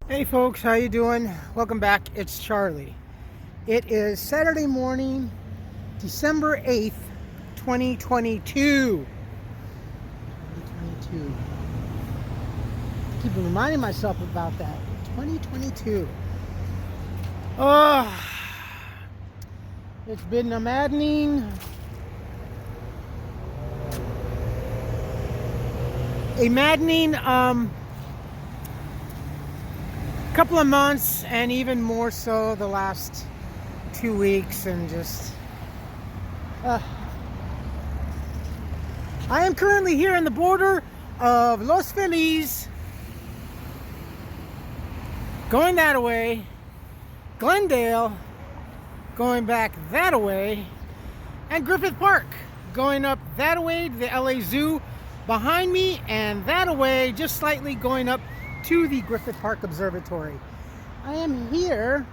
Hey folks, how you doing? Welcome back. It's Charlie. It is Saturday morning, December 8th, 2022. I keep reminding myself about that. 2022. Oh, it's been a maddening couple of months, and even more so the last 2 weeks, and just I am currently here on the border of Los Feliz, going that way, Glendale going back that way, and Griffith Park going up that way to the LA Zoo behind me, and that way just slightly going up to the Griffith Park Observatory. I am here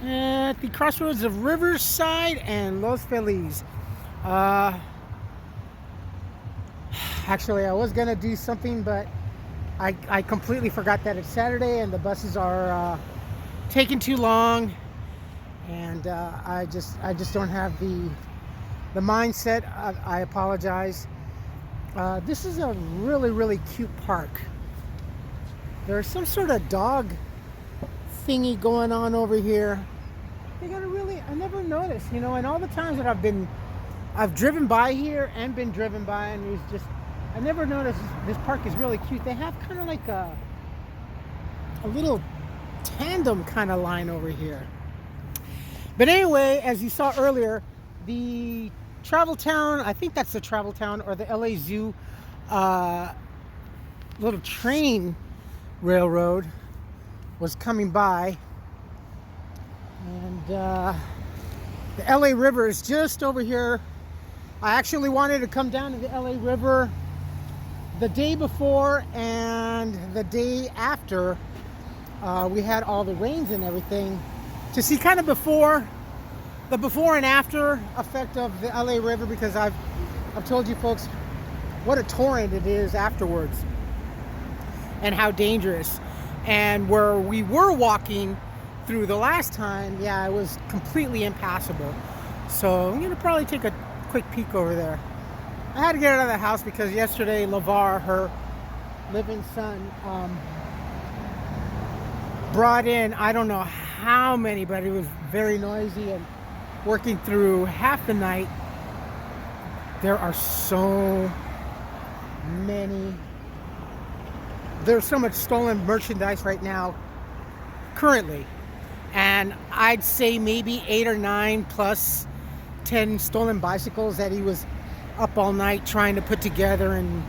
at the crossroads of Riverside and Los Feliz. Actually, I was gonna do something, but I completely forgot that it's Saturday and the buses are taking too long, and I just don't have the mindset. I apologize. This is a really cute park. There's some sort of dog thingy going on over here. They got I never noticed, and all the times that I've driven by here and been driven by, and I never noticed this park is really cute. They have kind of like a little tandem kind of line over here. But anyway, as you saw earlier, the Travel Town, I think that's the Travel Town or the LA Zoo little train railroad was coming by, and the LA River is just over here. I actually wanted to come down to the LA River the day before and the day after we had all the rains and everything, to see kind of the before and after effect of the LA River, because I've told you folks what a torrent it is afterwards and how dangerous. And where we were walking through the last time, yeah, it was completely impassable. So I'm gonna probably take a quick peek over there. I had to get out of the house because yesterday LeVar, her living son, brought in, I don't know how many, but it was very noisy, and working through half the night. There are so many. There's so much stolen merchandise right now, currently, and I'd say maybe 8 or 9 plus 10 stolen bicycles that he was up all night trying to put together and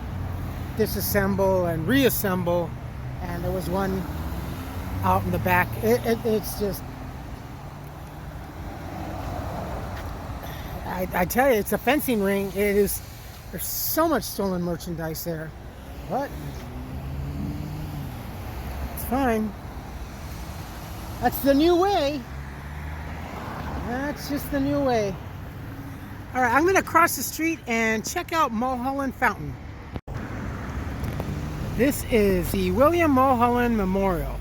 disassemble and reassemble. And there was one out in the back. It's just, I tell you, it's a fencing ring. There's so much stolen merchandise there, but it's fine. That's the new way. That's just the new way. All right, I'm gonna cross the street and check out Mulholland Fountain. This is the William Mulholland Memorial.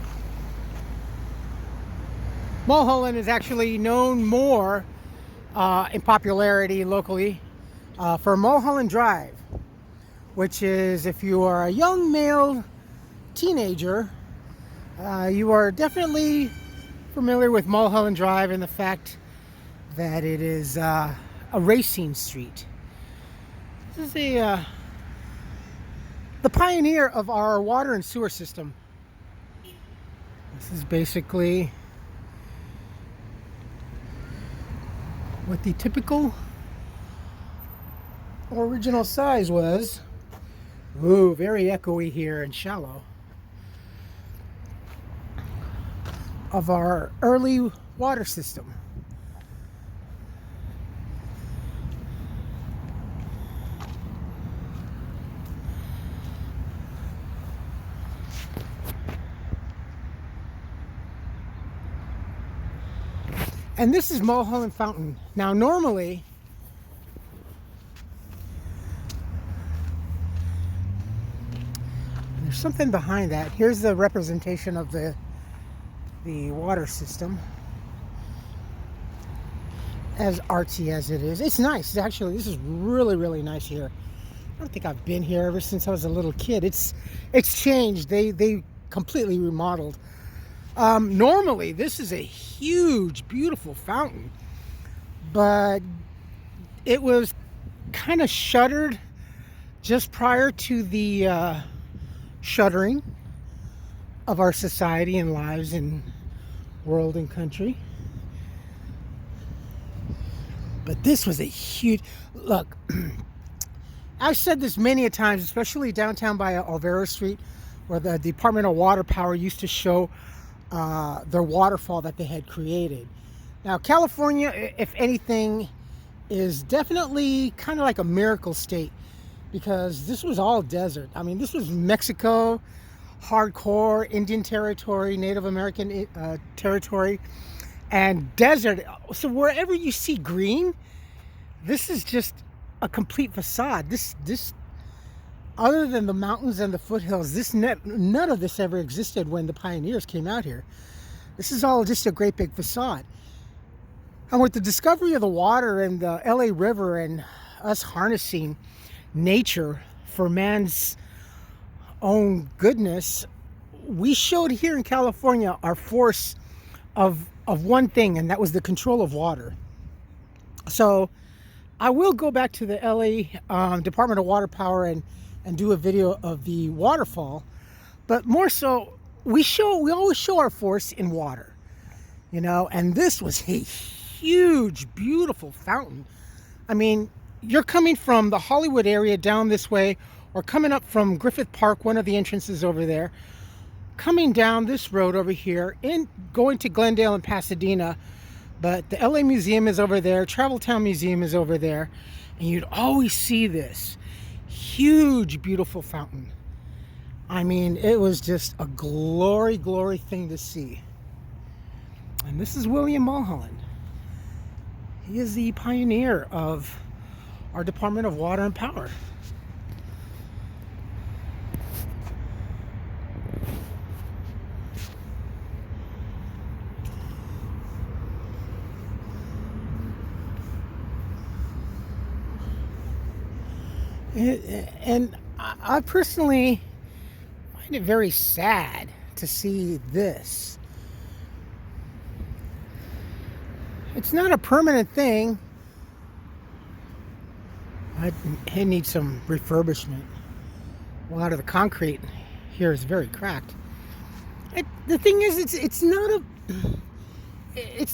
Mulholland is actually known more in popularity locally for Mulholland Drive, which is, if you are a young male teenager, you are definitely familiar with Mulholland Drive and the fact that it is a racing street. This is the pioneer of our water and sewer system. This is basically what the typical original size was. Ooh, very echoey here and shallow. Of our early water system. And this is Mulholland Fountain. Now normally, there's something behind that. Here's the representation of the water system. As artsy as it is. It's nice. Actually, this is really, really nice here. I don't think I've been here ever since I was a little kid. It's changed. They completely remodeled. Normally, this is a huge, beautiful fountain, but it was kind of shuttered just prior to the shuttering of our society and lives and world and country. But this was a huge look. I've said this many a times, especially downtown by Olvera Street, where the Department of Water Power used to show their waterfall that they had created. Now, California, if anything, is definitely kind of like a miracle state, because this was all desert. I mean, this was Mexico, hardcore Indian territory, Native American territory, and desert. So wherever you see green, this is just a complete facade. This other than the mountains and the foothills, none of this ever existed when the pioneers came out here. This is all just a great big facade. And with the discovery of the water and the LA River and us harnessing nature for man's own goodness, we showed here in California our force of one thing, and that was the control of water. So I will go back to the LA Department of Water Power and do a video of the waterfall, but more so, we always show our force in water, you know. And this was a huge, beautiful fountain. I mean, you're coming from the Hollywood area down this way, or coming up from Griffith Park, one of the entrances over there, coming down this road over here, and going to Glendale and Pasadena. But the LA Museum is over there, Travel Town Museum is over there, and you'd always see this huge, beautiful fountain. I mean, it was just a glory thing to see. And this is William Mulholland. He is the pioneer of our Department of Water and Power. And I personally find it very sad to see this. It's not a permanent thing. It needs some refurbishment. A lot of the concrete here is very cracked. The thing is, it's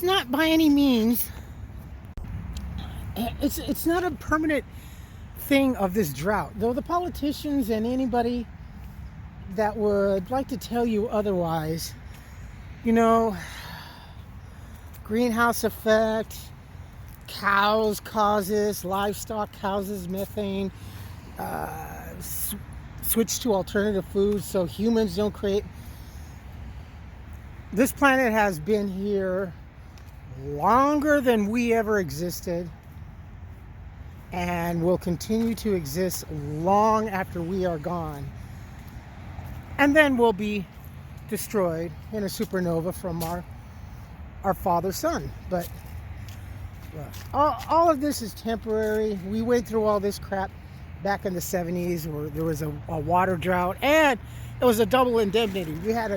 not by any means. It's not a permanent thing of this drought, though the politicians and anybody that would like to tell you otherwise, you know, greenhouse effect, cows cause this, livestock causes methane, switch to alternative foods so humans don't create. This planet has been here longer than we ever existed. and will continue to exist long after we are gone. And then we'll be destroyed in a supernova from our father's sun. But all of this is temporary. We went through all this crap back in the 70s where there was a water drought, and it was a double indemnity. We had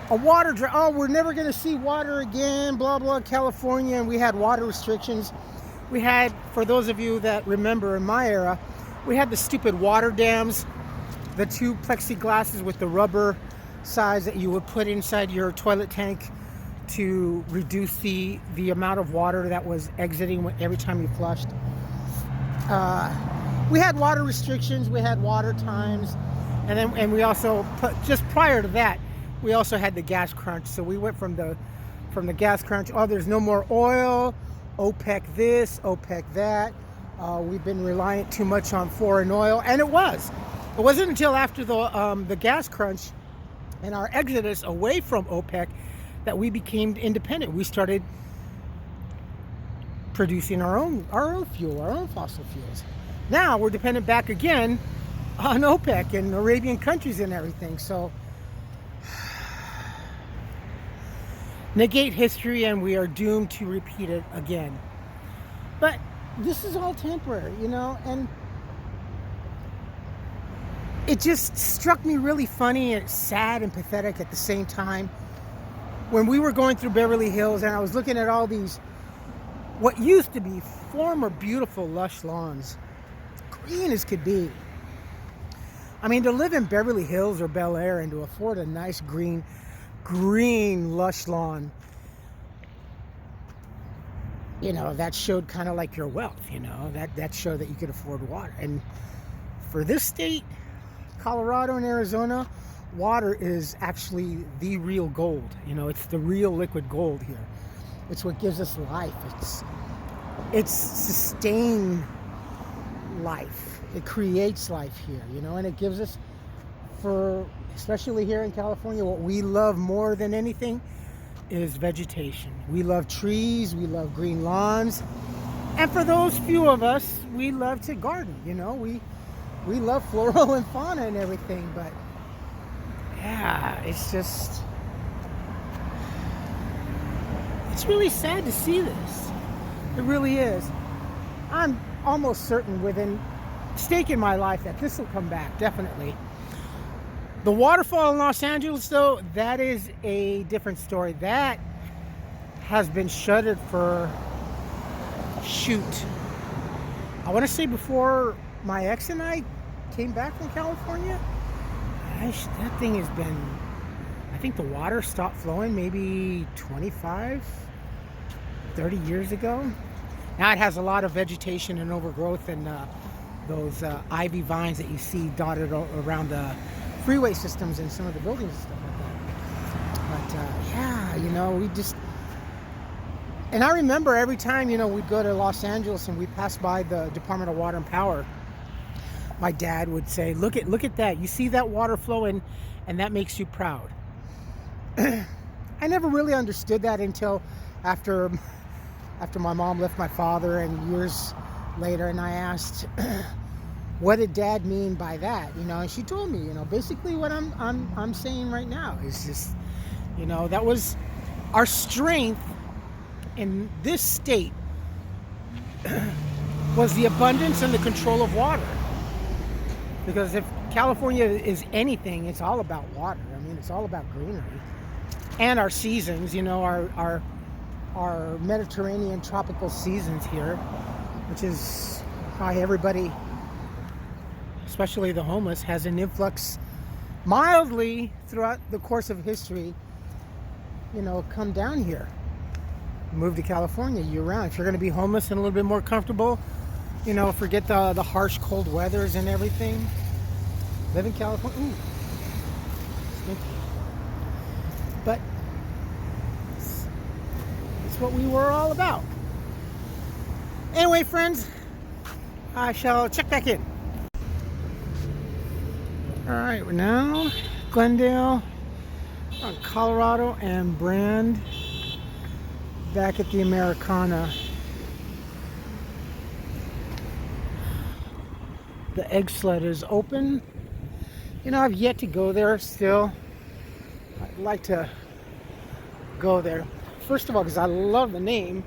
a water drought. Oh, we're never going to see water again, blah, blah, California. And we had water restrictions. We had, for those of you that remember in my era, we had the stupid water dams, the two plexiglasses with the rubber sides that you would put inside your toilet tank to reduce the amount of water that was exiting every time you flushed. We had water restrictions, we had water times, and we also put, just prior to that, we also had the gas crunch. So we went from the gas crunch, oh, there's no more oil, OPEC this, OPEC that. We've been reliant too much on foreign oil, and it wasn't until after the gas crunch and our exodus away from OPEC that we became independent. We started producing our own fuel, our own fossil fuels. Now we're dependent back again on OPEC and Arabian countries and everything. So negate history and we are doomed to repeat it again. But this is all temporary, you know, and it just struck me really funny and sad and pathetic at the same time when we were going through Beverly Hills and I was looking at all these, what used to be former beautiful lush lawns, green as could be. I mean, to live in Beverly Hills or Bel Air and to afford a nice green lush lawn, you know, that showed kind of like your wealth, you know, that showed that you could afford water. And for this state, Colorado and Arizona, water is actually the real gold. You know, it's the real liquid gold here. It's what gives us life. It's sustained life. It creates life here, you know, and it gives us, for especially here in California, what we love more than anything is vegetation. We love trees, we love green lawns, and for those few of us, we love to garden, you know, we love floral and fauna and everything. But yeah, it's really sad to see this. It really is. I'm almost certain within stake in my life that this will come back, definitely. The waterfall in Los Angeles, though, that is a different story. That has been shuttered for, I want to say before my ex and I came back from California. That thing has been, I think the water stopped flowing maybe 25, 30 years ago. Now it has a lot of vegetation and overgrowth and those ivy vines that you see dotted around the freeway systems and some of the buildings and stuff like that. But yeah, you know, and I remember every time, you know, we'd go to Los Angeles and we'd pass by the Department of Water and Power, my dad would say, look at that. You see that water flowing, and that makes you proud. I never really understood that until after my mom left my father and years later, and I asked, what did Dad mean by that? You know, and she told me, you know, basically what I'm saying right now is just, you know, that was our strength in this state was the abundance and the control of water. Because if California is anything, it's all about water. I mean, it's all about greenery. And our seasons, you know, our Mediterranean tropical seasons here, which is why everybody, especially the homeless, has an influx mildly throughout the course of history, you know, come down here. Move to California year round. If you're going to be homeless and a little bit more comfortable, you know, forget the harsh cold weathers and everything. Live in California. Ooh. Stinky. But it's what we were all about. Anyway, friends, I shall check back in. Alright, we're now Glendale, on Colorado and Brand, back at the Americana. The Eggslut is open. You know, I've yet to go there still. I'd like to go there. First of all, because I love the name.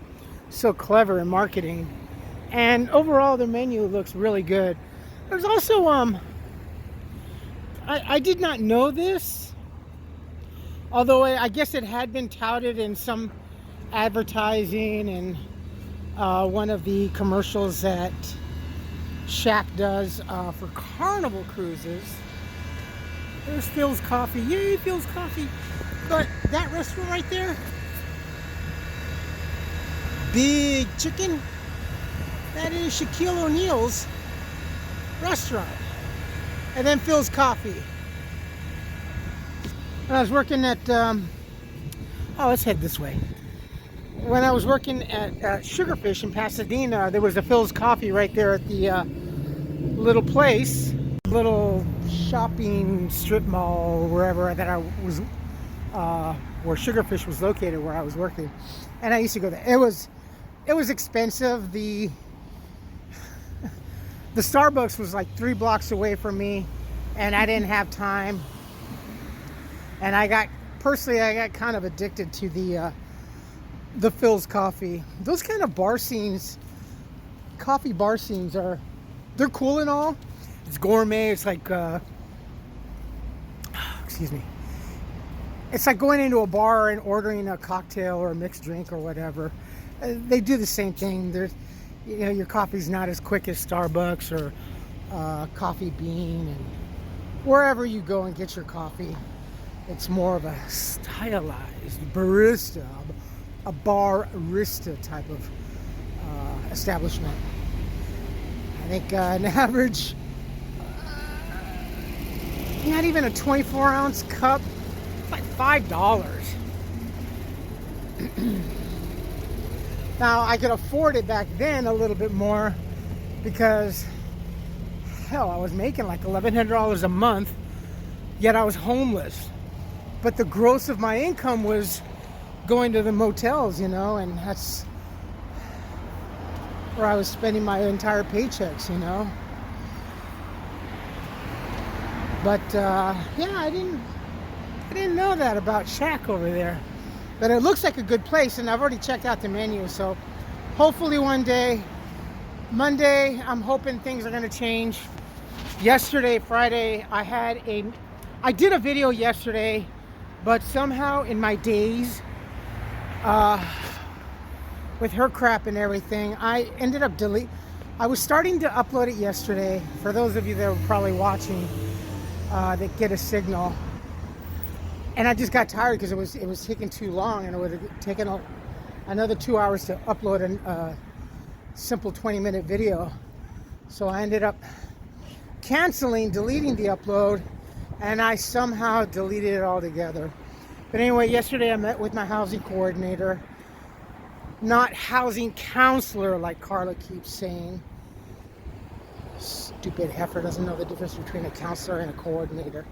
So clever in marketing. And overall, the menu looks really good. There's also, I did not know this. Although I guess it had been touted in some advertising and one of the commercials that Shaq does for Carnival cruises. There's Philz Coffee. Yay, Philz Coffee. But that restaurant right there, Big Chicken, that is Shaquille O'Neal's restaurant. And then Philz Coffee. When I was working at, let's head this way. When I was working at Sugarfish in Pasadena, there was a Philz Coffee right there at the little place, little shopping strip mall, wherever that I was, where Sugarfish was located, where I was working, and I used to go there. It was expensive. The Starbucks was like 3 blocks away from me, and I didn't have time. And I got kind of addicted to the Philz Coffee. Those kind of bar scenes, coffee bar scenes they're cool and all. It's gourmet. It's like, excuse me. It's like going into a bar and ordering a cocktail or a mixed drink or whatever. They do the same thing. There's, you know, your coffee's not as quick as Starbucks or Coffee Bean, and wherever you go and get your coffee, it's more of a stylized barista, a barista type of establishment. I think an average, not even a 24-ounce cup, it's like $5. Now, I could afford it back then a little bit more because, hell, I was making like $1,100 a month, yet I was homeless. But the gross of my income was going to the motels, you know, and that's where I was spending my entire paychecks, you know. But yeah, I didn't know that about Shaq over there. But it looks like a good place, and I've already checked out the menu, so hopefully one day, Monday, I'm hoping things are going to change. Yesterday, Friday, I did a video yesterday, but somehow in my days, with her crap and everything, I ended up I was starting to upload it yesterday. For those of you that were probably watching, that get a signal. And I just got tired because it was taking too long, and it would have taken another 2 hours to upload a simple 20-minute video. So I ended up deleting the upload, and I somehow deleted it altogether. But anyway, yesterday I met with my housing coordinator, not housing counselor like Carla keeps saying. Stupid heifer doesn't know the difference between a counselor and a coordinator.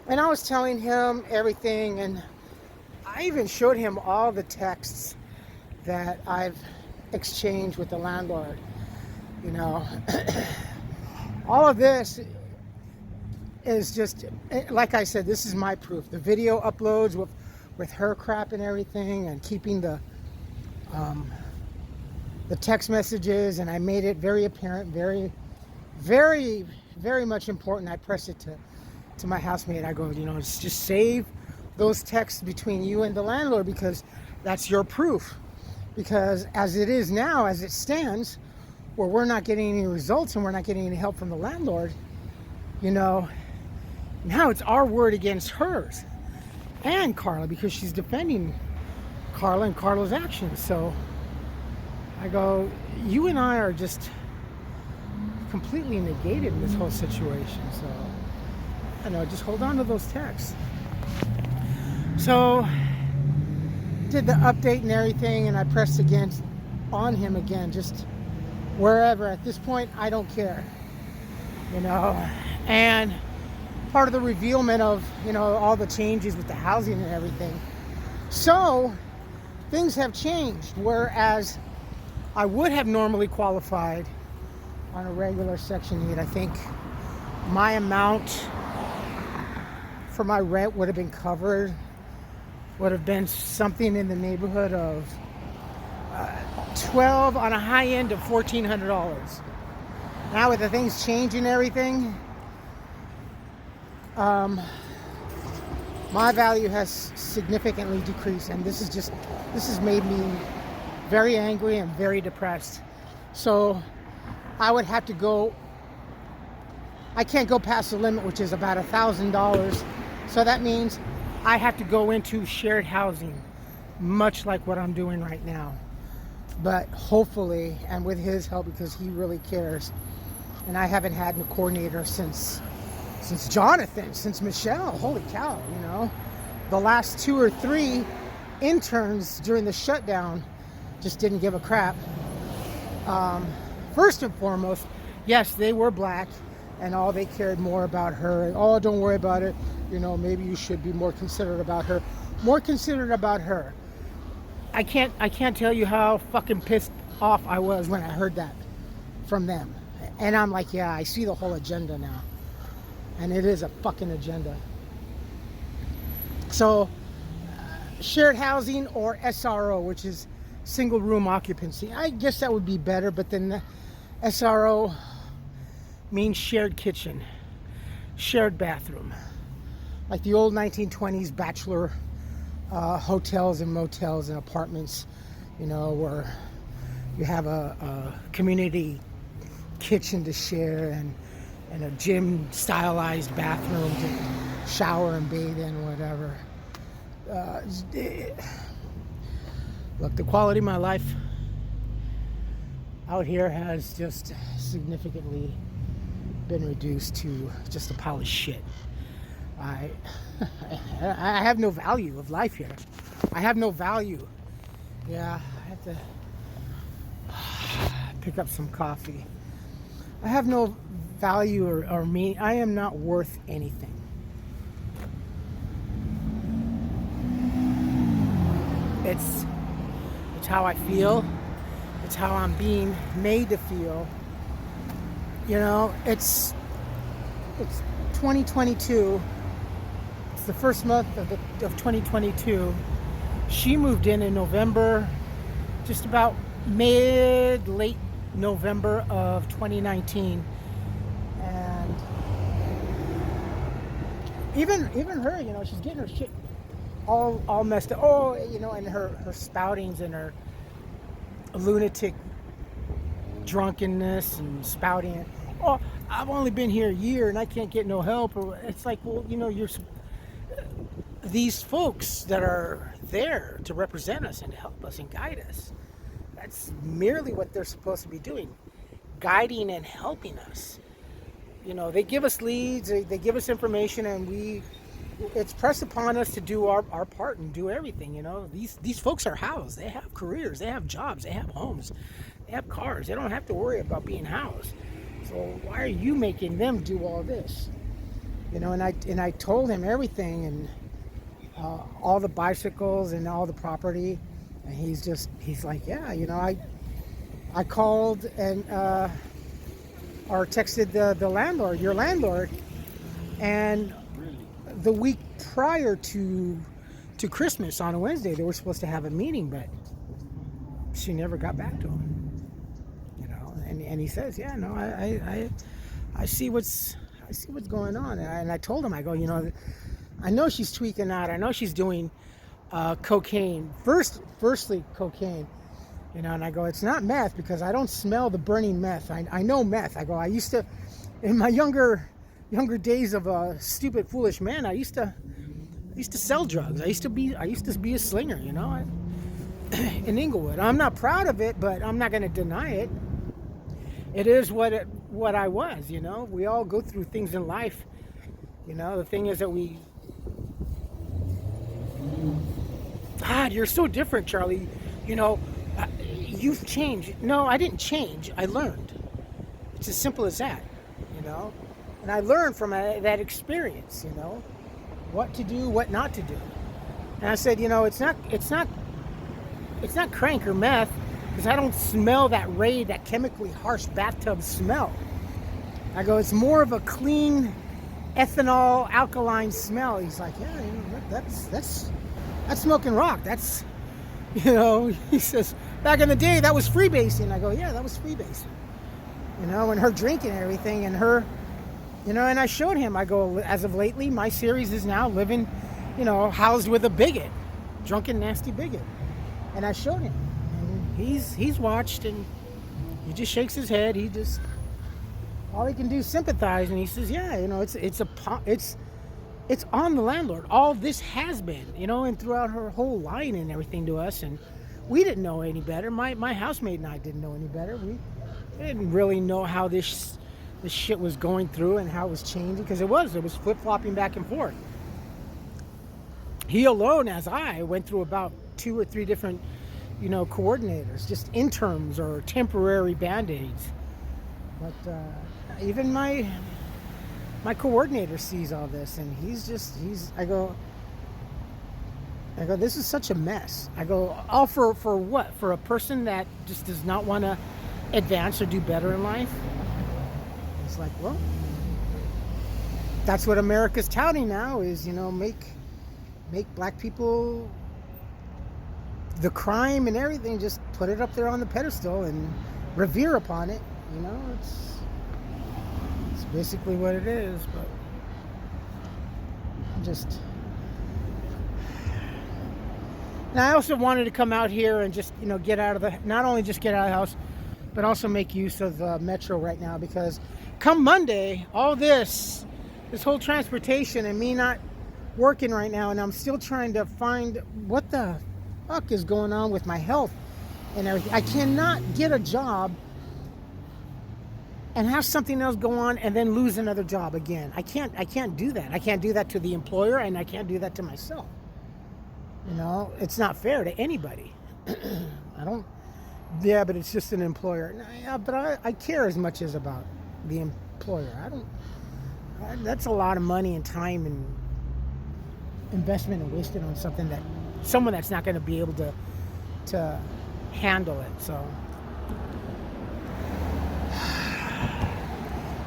And I was telling him everything, and I even showed him all the texts that I've exchanged with the landlord. You know, all of this is just, like I said, this is my proof. The video uploads with her crap and everything, and keeping the text messages, and I made it very apparent, very, very, very much important. I pressed it to my housemate. I go, you know, just save those texts between you and the landlord, because that's your proof. Because as it is now, as it stands, where we're not getting any results and we're not getting any help from the landlord, you know, now it's our word against hers and Carla, because she's defending Carla and Carla's actions. So I go, you and I are just completely negated in this whole situation. So I know, just hold on to those texts. So did the update and everything, and I pressed on him again, just wherever. At this point, I don't care, you know. And part of the revealment of, you know, all the changes with the housing and everything. So things have changed, whereas I would have normally qualified on a regular Section 8. I think my amount for my rent would have been covered, would have been something in the neighborhood of 12 on a high end of $1,400. Now with the things changing everything, my value has significantly decreased, and this has made me very angry and very depressed. So I would have to go, I can't go past the limit, which is about $1,000. So that means I have to go into shared housing, much like what I'm doing right now. But hopefully, and with his help, because he really cares, and I haven't had a coordinator since Jonathan, since Michelle. Holy cow, you know. The last 2 or 3 interns during the shutdown just didn't give a crap. First and foremost, yes, they were black, and all they cared more about her. Oh, don't worry about it. You know, maybe you should be more considerate about her. More considerate about her. I can't tell you how fucking pissed off I was when I heard that from them. And I'm like, yeah, I see the whole agenda now. And it is a fucking agenda. So, shared housing or SRO, which is single room occupancy. I guess that would be better, but then the SRO means shared kitchen, shared bathroom. Like the old 1920s bachelor hotels and motels and apartments, you know, where you have a community kitchen to share and a gym stylized bathroom to shower and bathe in, whatever. Look, the quality of my life out here has just significantly been reduced to just a pile of shit. I have no value of life here. I have no value. Yeah, I have to pick up some coffee. I have no value or meaning. I am not worth anything. It's how I feel. It's how I'm being made to feel. You know, it's 2022. It's the first month of 2022. She moved in November, just about late November of 2019, and even her, you know, she's getting her shit all messed up. Oh, you know, and her spoutings and her lunatic drunkenness and spouting. Oh, I've only been here a year and I can't get no help. Or it's like, well, you know, these folks that are there to represent us and help us and guide us. That's merely what they're supposed to be doing, guiding and helping us. You know, they give us leads, they give us information, and it's pressed upon us to do our part and do everything. You know, these folks are housed. They have careers, they have jobs, they have homes, they have cars. They don't have to worry about being housed. So why are you making them do all this? You know, and I told him everything, and all the bicycles and all the property, and he's like, yeah, you know, I called and or texted the landlord, your landlord, and the week prior to Christmas on a Wednesday, they were supposed to have a meeting, but she never got back to him. You know, and he says, yeah, no, I see what's going on, and I told him, I go, you know, I know she's tweaking out. I know she's doing cocaine. Firstly, cocaine. You know, and I go, it's not meth, because I don't smell the burning meth. I know meth. I go, I used to, in my younger days of a stupid, foolish man, I used to sell drugs. I used to be a slinger. You know, in Inglewood. I'm not proud of it, but I'm not going to deny it. It is what I was. You know, we all go through things in life. You know, the thing is that God, you're so different, Charlie. You know, you've changed. No, I didn't change. I learned. It's as simple as that, you know. And I learned from that experience, you know, what to do, what not to do. And I said, you know, it's not crank or meth. because I don't smell that that chemically harsh bathtub smell. I go, it's more of a clean ethanol alkaline smell. He's like, yeah, you know, that's smoking rock. That's, you know, he says, back in the day, that was freebasing. I go, yeah, that was freebasing. You know, and her drinking and everything, and her, you know, and I showed him, I go, as of lately, my series is now living, you know, housed with a bigot, drunken, nasty bigot. And I showed him, and he's watched, and he just shakes his head. He just, all he can do is sympathize, and he says, yeah, you know, it's on the landlord. All this has been, you know, and throughout her whole line and everything to us, and we didn't know any better. My housemate and I didn't know any better. We didn't really know how this shit was going through and how it was changing, because it was flip-flopping back and forth. He alone, as I, went through about 2 or 3 different, you know, coordinators, just interns or temporary band-aids. But even my coordinator sees all this, and I go, this is such a mess. I go, all for what? For a person that just does not want to advance or do better in life? It's like, well, that's what America's touting now is, you know, make black people, the crime and everything, just put it up there on the pedestal and revere upon it. You know, it's basically what it is. But just, and I also wanted to come out here and just, you know, not only just get out of the house, but also make use of Metro right now, because come Monday, all this whole transportation and me not working right now, and I'm still trying to find what the fuck is going on with my health and everything. I cannot get a job and have something else go on and then lose another job again. I can't do that. I can't do that to the employer, and I can't do that to myself. You know, it's not fair to anybody. Yeah, but it's just an employer. Yeah, but I care as much as about the employer. That's a lot of money and time and investment and wasted on someone that's not going to be able to handle it. So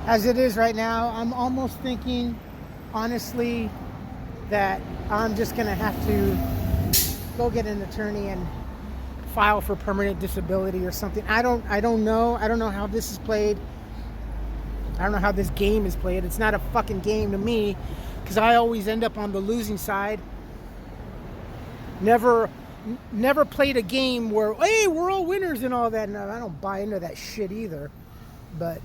as it is right now, I'm almost thinking, honestly, that I'm just going to have to go get an attorney and file for permanent disability or something. I don't know. I don't know how this is played. I don't know how this game is played. It's not a fucking game to me, because I always end up on the losing side. Never played a game where, hey, we're all winners and all that. No, I don't buy into that shit either. But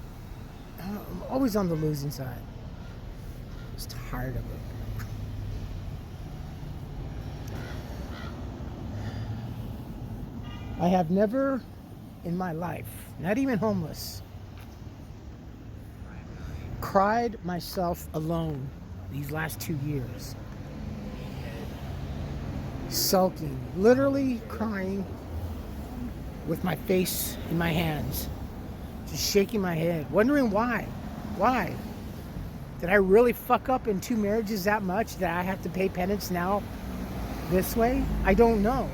I'm always on the losing side. I'm just tired of it. I have never in my life, not even homeless, cried myself alone these last 2 years. Sulking, literally crying with my face in my hands, just shaking my head, wondering why. Why? Did I really fuck up in 2 marriages that much that I have to pay penance now this way? I don't know.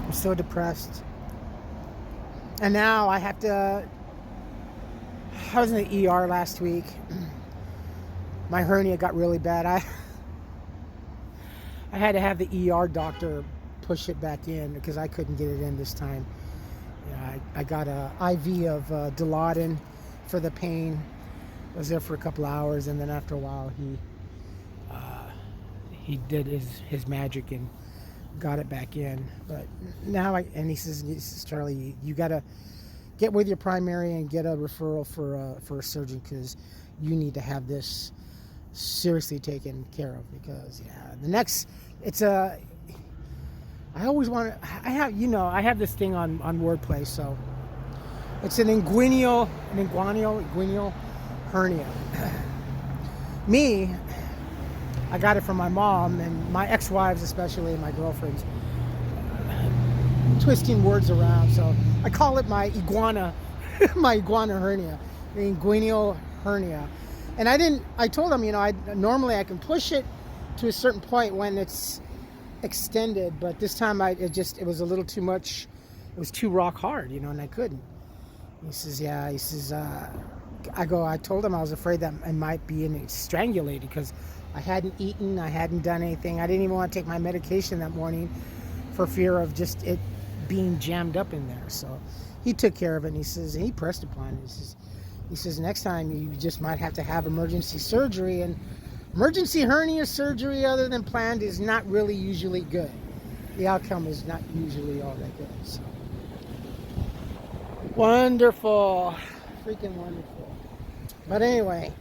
I'm so depressed. And now I was in the ER last week. My hernia got really bad. I had to have the ER doctor push it back in because I couldn't get it in this time. Yeah, I got a IV of Dilaudid for the pain. I was there for a couple hours, and then after a while he did his magic and got it back in. But now he says, Charlie, you gotta get with your primary and get a referral for a surgeon, because you need to have this seriously taken care of. Because I have this thing on wordplay, so it's an inguinal hernia. Me, I got it from my mom and my ex-wives, especially, and my girlfriends, twisting words around. So I call it my iguana hernia, the inguinal hernia. And I told him, normally I can push it to a certain point when it's extended, but this time it was a little too much. It was too rock hard, and I couldn't. He says, yeah. He says, I told him I was afraid that I might be strangulated because I hadn't eaten, I hadn't done anything. I didn't even want to take my medication that morning for fear of just it being jammed up in there. So he took care of it, and he says, he pressed upon it. He says, next time you just might have to have emergency surgery, and emergency hernia surgery other than planned is not really usually good. The outcome is not usually all that good. So wonderful, freaking wonderful. But anyway,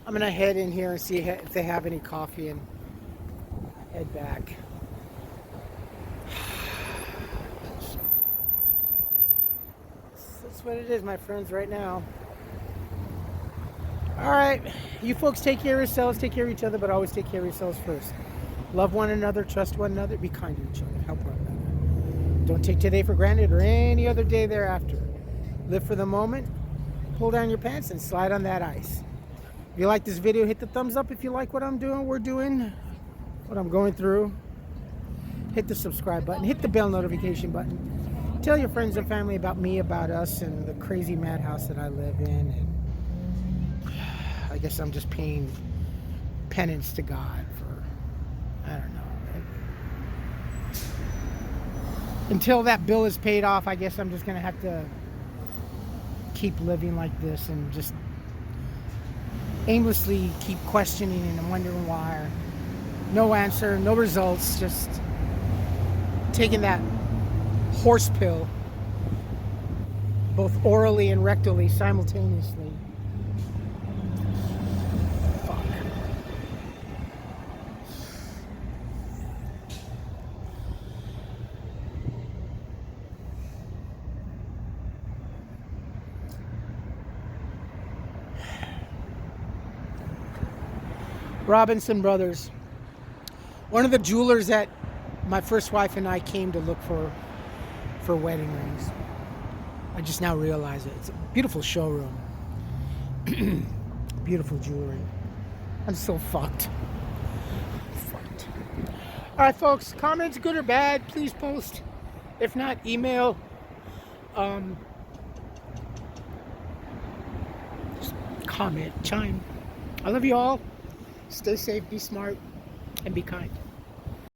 I'm gonna head in here and see if they have any coffee and head back. That's what it is, my friends, right now. All right, you folks take care of yourselves, take care of each other, but always take care of yourselves first. Love one another, trust one another, be kind to each other, help one another. Don't take today for granted or any other day thereafter. Live for the moment, pull down your pants and slide on that ice. If you like this video, hit the thumbs up. If you like what I'm doing, what I'm going through, hit the subscribe button, hit the bell notification button. Tell your friends and family about me, about us, and the crazy madhouse that I live in. And I guess I'm just paying penance to God for, I don't know. Until that bill is paid off, I guess I'm just going to have to keep living like this and just aimlessly keep questioning and wondering why. No answer, no results, just taking that horse pill both orally and rectally simultaneously. Fuck. Robinson Brothers. One of the jewelers that my first wife and I came to look for wedding rings. I just now realize it. It's a beautiful showroom. Beautiful jewelry. I'm so fucked. All right, folks. Comments, good or bad, please post. If not, email. Just comment, chime. I love you all. Stay safe, be smart, and be kind.